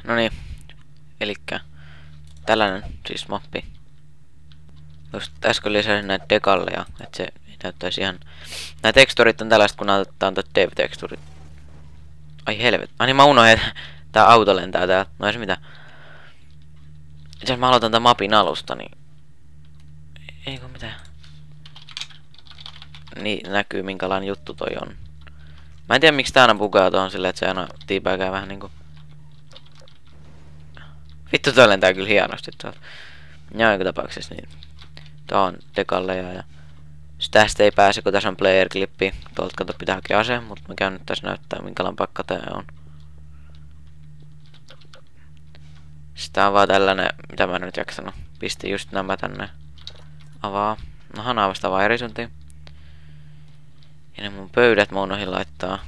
No niin, elikkä tällainen siis mappi. Just äsken lisäsin näitä dekalleja, että se näyttäisi ihan... Nää teksturit on tällaiset, kun näytetään dev-teksturit. Ai helvet. Ai niin mä unohdin, että tää auto lentää täällä. No ei se mitään. Jos mä aloitan tän mapin alusta, niin... Eikö mitään? Niin näkyy minkälainen juttu toi on. Mä en tiedä miksi tää aina bugaa tuohon silleen, että se aina tiipääkää vähän niinku... Vittu toi lentää kyllä hienosti tuolta. Ja joka tapauksessa niin... Tää on dekalleja ja... Tästä ei pääse, kun tässä on player-klippi. Tuolta kato pitää hakea ase, mutta mä käyn nyt tässä näyttää minkälainen pakka tää on. Sitä on vaan tällainen, mitä mä en nyt jaksanut. Pistin just nämä tänne. Avaa. No hanaa vasta vaan erisuntiin. Ja ne mun pöydät mä unohdin laittaa.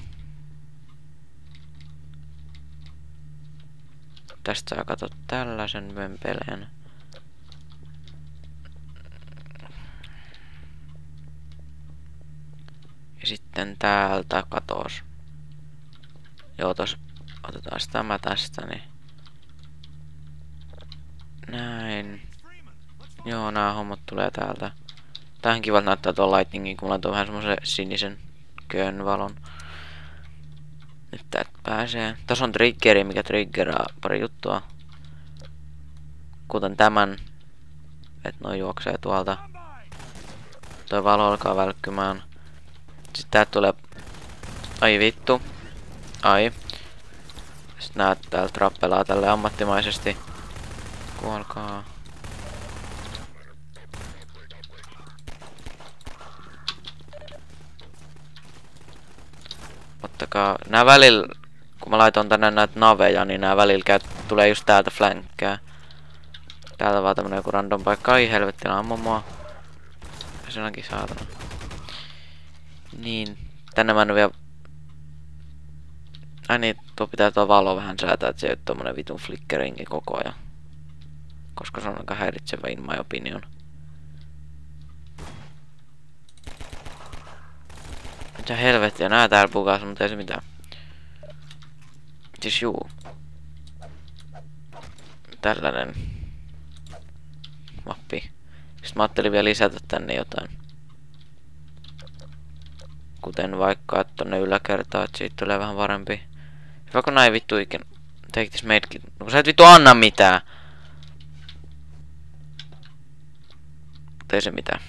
Tästä saa katot tällaisen vempeleen. Ja sitten täältä katos. Joo, tos otetaan tämä tästä, niin... Näin. Joo, nää hommat tulee täältä. Tähän kivalta näyttää tuon lightningin, kun mulla on tuo vähän semmosen sinisen könvalon. Nyt täältä pääsee. Tässä on triggeri, mikä triggeraa pari juttua. Kuten tämän. Että noi juoksee tuolta. Toi valo alkaa välkkymään. Sitten täältä tulee... Ai vittu. Ai. Sitten näet täältä rappelaa tälle ammattimaisesti. Kuolkaa. Ottakaa... Nää välillä... Kun mä laitan tänne näitä naveja, niin nää välillä tulee just täältä flankkää. Täältä vaan tämmönen joku random paikka. Ai helvetti, ammu mua. Se onkin saatana. Niin. Tänne mä en oo vielä... Ai niin, tuo pitää tuo valo vähän säätää, että se ei oo tommonen vitun flickeringi koko ajan. Koska se on aika häiritsevä in my opinion. Mitä helvettiä, nää täällä bugaas, mutta ei se mitään. Siis juu. Tällainen mappi. Sitten mä ajattelin vielä lisätä tänne jotain. Kuten vaikka, että tonne yläkertaan, että siitä tulee vähän parempi. Vaikka näin vittu ikinä. Take this medkit. No kun sä et vittu anna mitään. Ei se mitään.